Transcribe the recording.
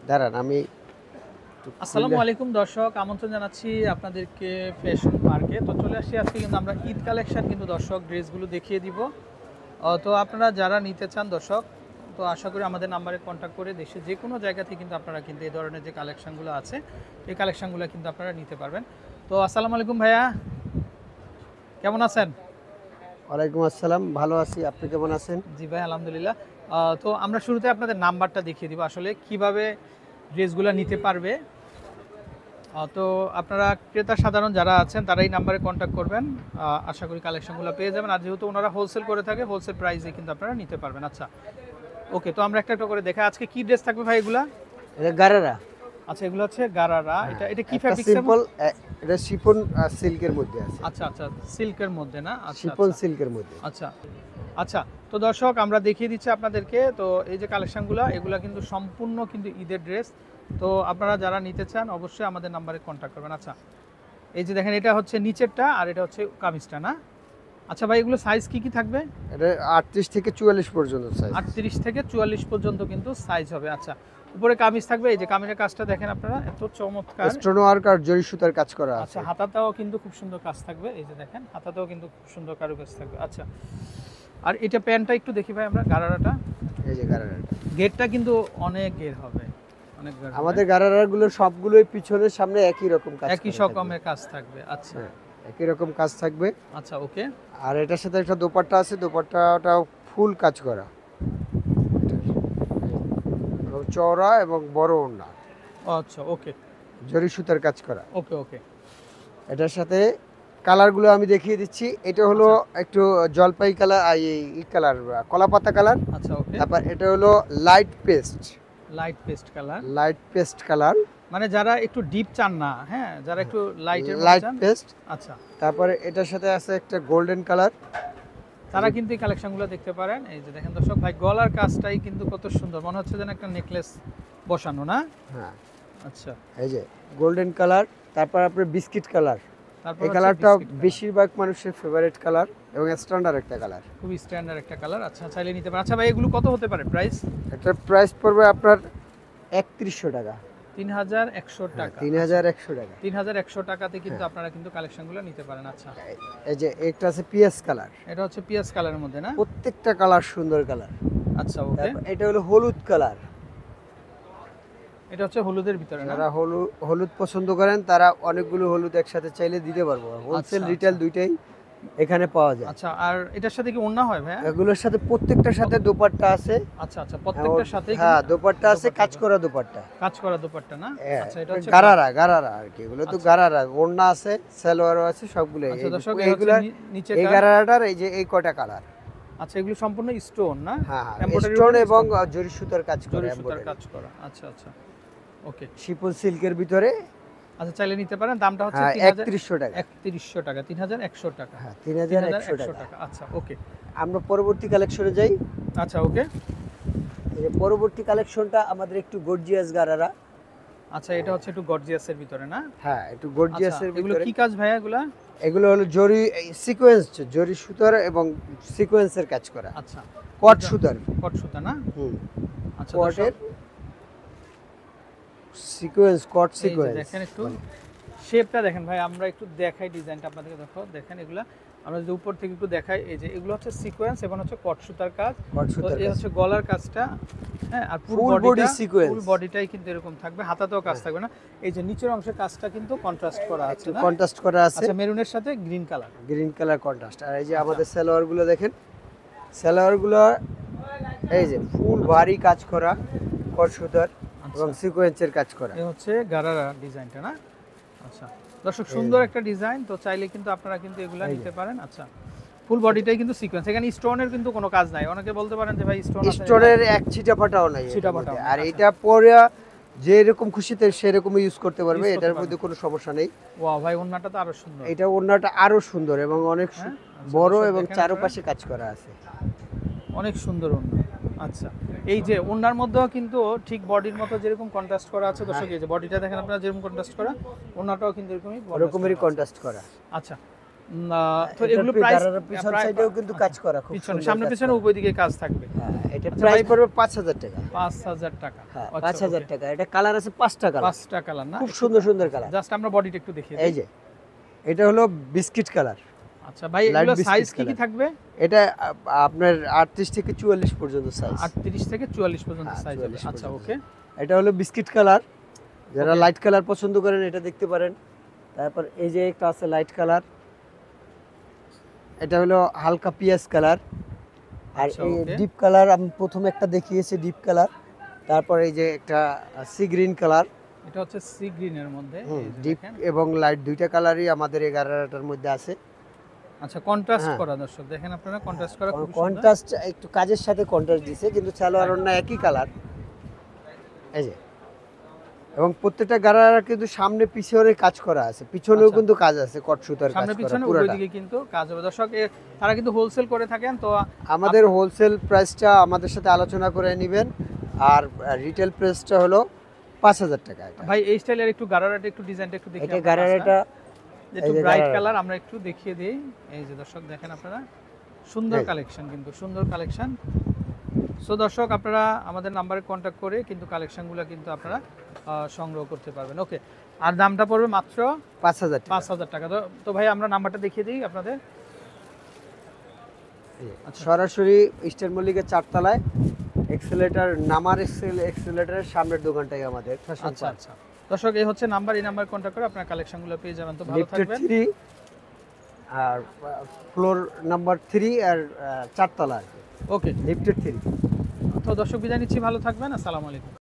দাঁড়ান আমি আসসালামু আলাইকুম দর্শক, আমন্ত্রণ জানাচ্ছি আপনাদেরকে ফ্যাশন পার্কে। তো চলে আসছি আজকে কিন্তু আমরা ঈদ কালেকশন কিন্তু দর্শক ড্রেসগুলো দেখিয়ে দিব। তো আপনারা যারা নিতে চান দর্শক, তো আশা করি আমাদের নাম্বারে কন্ট্যাক্ট করে দেশে যে কোনো জায়গা থেকে কিন্তু আপনারা কিন্তু এই ধরনের যে কালেকশনগুলো আছে এই কালেকশনগুলো কিন্তু আপনারা নিতে পারবেন। তো আসসালামু আলাইকুম ভাইয়া, কেমন আছেন? ওয়ালাইকুম আসসালাম, ভালো আছি। আপনি কেমন আছেন? জি ভাই, আলহামদুলিল্লাহ। তো আমরা শুরুতে আপনাদের নাম্বারটা দেখিয়ে দিব আসলে কিভাবে ড্রেসগুলো নিতে পারবে। তো আপনারা ক্রেতা সাধারণ যারা আছেন তারা এই নাম্বারে কন্ট্যাক্ট করবেন, আশা করি কালেকশনগুলো পেয়ে যাবেন। আর যেহেতু ওনারা হোলসেল করে থাকে, হোলসেল প্রাইসে কিন্তু আপনারা নিতে পারবেন। আচ্ছা ওকে, তো আমরা একটা একটা করে দেখা আজকে কি ড্রেস থাকবে ভাই এগুলা? এটা গারারা। আচ্ছা এগুলো হচ্ছে গারারা। এটা কি ফ্যাব্রিক? সিম্পল, এটা শিফন সিল্কের মধ্যে আছে। আচ্ছা আচ্ছা, সিল্কের মধ্যে না? আচ্ছা শিফন সিল্কের মধ্যে। আচ্ছা আচ্ছা। তো দর্শক আমরা দেখিয়ে দিচ্ছি আপনাদেরকে। তো এই যে কালেকশনগুলো এগুলা কিন্তু সম্পূর্ণ কিন্তু ঈদের ড্রেস। তো আপনারা যারা নিতে চান অবশ্যই আমাদের নাম্বারে কন্ট্যাক্ট করবেন। আচ্ছা এই যে দেখেন, এটা হচ্ছে নিচেরটা আর এটা হচ্ছে কামিজটা না? আচ্ছা ভাই, এগুলো সাইজ কি কি থাকবে? এটা 38 থেকে 44 পর্যন্ত সাইজ। 38 থেকে 44 পর্যন্ত কিন্তু সাইজ হবে। আচ্ছা, উপরে কামিজ থাকবে। এই যে কামিজের কাজটা দেখেন আপনারা, এত চমৎকার। স্টোন ওয়ার্ক আর জরি সুতার কাজ করা আছে। আচ্ছা, হাতাটাও কিন্তু খুব সুন্দর কাজ থাকবে। এই যে দেখেন, হাতাটাও কিন্তু খুব সুন্দর কারুকাজ থাকবে। আচ্ছা, আর এটা প্যান্টটা একটু দেখি ভাই আমরা, গারারাটা। এই যে গারারা, গেটটা কিন্তু অনেক গের হবে, অনেক গের হবে। আমাদের গারারাগুলো সবগুলোই পিছনের সামনে একই রকম কাজ, একই রকমের কাজ থাকবে। আচ্ছা একই রকম কাজ থাকবে। আচ্ছা ওকে। আর এটার সাথে একটা দোপাট্টা আছে, দোপাট্টাটাও ফুল কাজ করা, এবং চওড়া এবং বড় ওড়না, আচ্ছা ওকে, জরি সুতার কাজ করা। ওকে ওকে। এটার সাথে কালারগুলো আমি দেখিয়ে দিচ্ছি। এটা হলো একটু জলপাই কালার, এই কালার কলাপাতা কালার। আচ্ছা ওকে। তারপর এটা হলো light paste, light paste colour. Light paste colour, মানে যারা একটু ডিপ চান না, হ্যাঁ, যারা একটু লাইটের লাইট পেস্ট। আচ্ছা, তারপরে এটার সাথে আছে একটা গোল্ডেন কালার। তারা কিন্তু এই কালেকশনগুলো দেখতে পারেন। এই যে দেখেন দর্শক, ভাই গলার কাজটাই কিন্তু কত সুন্দর, মনে হচ্ছে যেন একটা নেকলেস বসানো না? হ্যাঁ, আচ্ছা, এই যে গোল্ডেন কালার। তারপর আপনার বিস্কিট কালার। তারপর এই কালারটা বেশিরভাগ মানুষের ফেভারিট কালার এবং স্ট্যান্ডার্ড একটা কালার, খুবই স্ট্যান্ডার্ড একটা কালার। আচ্ছা, চাইলে নিতে পারেন। আচ্ছা ভাই, এগুলো কত হতে পারে প্রাইস? এটার প্রাইস পড়বে আপনার 3100 টাকা। 3100 টাকা। 3100 টাকা। 3100 টাকাতে কিন্তু আপনারা কিন্তু কালেকশনগুলো নিতে পারেন। আচ্ছা, এই যে একটা আছে পিএস কালার। এটা হচ্ছে পিয়াজ কালারের মধ্যে না? প্রত্যেকটা কালার সুন্দর কালার। আচ্ছা ওকে। এটা হলো হলুদ কালার। এটা হচ্ছে হলুদের ভিতরে না? যারা হলুদ পছন্দ করেন তারা অনেকগুলো হলুদ একসাথে চাইলে দিতে পারবো। হোলসেল রিটেল দুইটাই এখানে পাওয়া যায়। আচ্ছা, আর এটার সাথে কি ওড়না হয় ভাই? এগুলোর সাথে প্রত্যেকটার সাথে দোপাট্টা আছে। আচ্ছা আচ্ছা, প্রত্যেকটার সাথে হ্যাঁ, দোপাট্টা আছে, কাজ করা দোপাট্টা। কাজ করা দুপাট্টা না? আচ্ছা, এটা হচ্ছে গারারা আর কি, এগুলো তো গারারা। ওড়না আছে, সালোয়ারও আছে, সবগুলো। আচ্ছা দর্শক, এইগুলো নিচে এই গারারাটার এই যে এই কয়টা কালার। আচ্ছা, এগুলো সম্পূর্ণ স্টোন না? হ্যাঁ, স্টোন এবং জরি সুতার কাজ করা, জরি সুতার কাজ করা। আচ্ছা আচ্ছা ওকে। শিফন সিল্কের ভিতরে। আচ্ছা, চাইলে নিতে পারেন। দামটা হচ্ছে 3100 টাকা। 3100 টাকা, 3100 টাকা। হ্যাঁ, 3100 টাকা। আচ্ছা ওকে, আমরা পরবর্তী কালেকশনে যাই। আচ্ছা ওকে। এই যে পরবর্তী কালেকশনটা আমাদের একটু গর্জিয়াস গারারা। আচ্ছা, এটা হচ্ছে একটু গর্জিয়াসের ভিতরে না? হ্যাঁ, একটু গর্জিয়াসের এগুলো ভিতরে। কি কাজ ভাইয়া এগুলা? এগুলো হলো জরি সিকোয়েন্স, জরি সুতার এবং সিকোয়েন্সের কাজ করা। আচ্ছা, কট সুতার। কট সুতা না? আচ্ছা, কটের সিকোয়েন্স, কট সিকোয়েন্স। দেখেন একটু শেপটা দেখেন ভাই, আমরা একটু দেখাই ডিজাইনটা আপনাদেরকে। দেখো দেখেন এগুলা, আমরা যদি উপর থেকে একটু দেখাই, এই যে এগুলো হচ্ছে সিকোয়েন্স এবং হচ্ছে কট সুতার কাজ। এই হচ্ছে গলার কাজটা, হ্যাঁ, আর ফুল বডি সিকোয়েন্স, ফুল বডিটাই কিন্তু এরকম থাকবে, হাতাতেও কাজ থাকবে না। এই যে নিচের অংশের কাজটা কিন্তু কন্ট্রাস্ট করা আছে না? কন্ট্রাস্ট করা আছে। আচ্ছা, মেরুনের সাথে green colour, green colour contrast. আর এই যে আমাদের সালোয়ারগুলো দেখেন, সালোয়ারগুলো এই যে ফুল ভারী কাজ করা, কট সুতার এবং সিকোয়েন্সের কাজ করা। এই হচ্ছে গারারা ডিজাইনটা না? আচ্ছা দর্শক, সুন্দর একটা ডিজাইন। তো চাইলে কিন্তু আপনারা কিন্তু এগুলা নিতে পারেন। আচ্ছা, ফুল বডিটাই কিন্তু সিকোয়েন্স, এখানে স্টোনের কিন্তু কোনো কাজ নাই। অনেকে বলতে পারেন যে ভাই স্টোনের এক ছিটা ফাটাও নাই। আর এটা পরে যে এরকম খুশিতে সেরকম ইউজ করতে পারবে, এটার মধ্যে কোনো সমস্যা নেই। ওয়াও ভাই, ওড়নাটা তো আরো সুন্দর। এটা ওড়নাটা আরো সুন্দর এবং অনেক বড় এবং চারপাশে কাজ করা আছে, অনেক সুন্দর ওড়না। আচ্ছা, এই যে ওড়নার মধ্যেও কিন্তু ঠিক বডির মতো যেরকম কন্ট্রাস্ট করা আছে দর্শক, এই যে বডিটা দেখেন আপনারা যেরকম কন্ট্রাস্ট করা, ওড়নাটাও কিন্তু এরকমই কন্ট্রাস্ট করা। আচ্ছা, তো এগুলো প্রাইস পিছন সাইডেও কিন্তু কাজ করা খুব পিছনে সুন্দর সামনে কাজ পিছনে করা। উভয় দিকে কাজ থাকবে। হ্যাঁ, এটা আচ্ছা, প্রাইস ভাই- পড়বে 5000 টাকা। 5000 টাকা। হ্যাঁ, আচ্ছা, 5000 okay। টাকা। এটা কালার আছে 5টা কালার। 5টা কালার না? খুব সুন্দর সুন্দর কালার। জাস্ট আমরা বডিটা একটু দেখিয়ে এই দিই। যে এটা হলো বিস্কিট কালার। আচ্ছা ভাই, light এগুলো biscuit সাইজ কি কি color। থাকবে? এটা আপনার 38 থেকে 44 পর্যন্ত সাইজ। 38 থেকে 44 পর্যন্ত হ্যাঁ, সাইজ হবে। 44 আচ্ছা, পর্যন্ত। ওকে। এটা হলো বিস্কিট কালার। যারা Okay। লাইট কালার পছন্দ করেন এটা দেখতে পারেন। তারপর এই যে একটা আছে লাইট কালার। এটা হলো হালকা পিয়াজ কালার। আর আচ্ছা, এই okay। ডিপ কালার আমি প্রথমে একটা দেখিয়েছি ডিপ কালার। তারপর এই যে একটা সি গ্রিন কালার। এটা হচ্ছে সি গ্রিনের মধ্যে, এই যে ডিপ দেখেন। এবং লাইট দুইটা কালারই আমাদের এই গারারাটার মধ্যে আছে। আচ্ছা, কন্ট্রাস্ট হ্যাঁ। করা দর্শক দেখেন আপনারা, কন্ট্রাস্ট করা খুব সুন্দর। কন্ট্রাস্ট একটু কাজের সাথে কন্ট্রাস্ট দিছে, কিন্তু সালোয়ার ওড়না একই কালার। এই যে এবং প্রত্যেকটা গারারা কিন্তু সামনে পিছনে কাজ করা আছে, পিছনেও আচ্ছা। কিন্তু কাজ আছে কট সুতার কাজ সামনে করা পিছনে উভয় পুরোটা। দিকে কিন্তু কাজ হবে দর্শক। তারা কিন্তু হোলসেল করে থাকেন, তো আমাদের হোলসেল প্রাইসটা আমাদের সাথে আলোচনা করে নেবেন, আর রিটেল প্রাইসটা হলো 5000 টাকা। এটা ভাই এই স্টাইলের একটু গারারাটা একটু ডিজাইনটা একটু দেখি। এটা গারারাটা একটু এই যে ব্রাইট গারারা। কালার আমরা একটু দেখিয়ে দিই। এই যে দর্শক দেখেন আপনারা, সুন্দর এই যে। কালেকশন, কিন্তু সুন্দর কালেকশন। সো দর্শক আপনারা আমাদের নাম্বারে কন্ট্যাক্ট করে কিন্তু কালেকশনগুলো কিন্তু আপনারা সংগ্রহ করতে পারবেন। ওকে, আর দামটা পড়বে মাত্র 5000 টাকা। 5000 টাকা। তো ভাই আমরা নাম্বারটা দেখিয়ে দিই আপনাদের। আচ্ছা। সরাসরি ইস্টার্ন মল্লিকের 4 তলায় এক্সেলেটর নামার এক্সেলেটরের সামনের দোকানটাই আমাদের ফ্যাশন আচ্ছা পার্ক। আচ্ছা দর্শক, এই হচ্ছে নাম্বার, এই নাম্বারে কন্ট্যাক্ট করে আপনারা কালেকশনগুলো পেয়ে যাবেন। তো ভালো লিফটেড থাকবেন। 3 আর ফ্লোর নাম্বার 3 আর 4 তলা আর কি। ওকে, লিফটেড 3। তো দর্শক বিদায় নিচ্ছি, ভালো থাকবেন, আসসালামু আলাইকুম।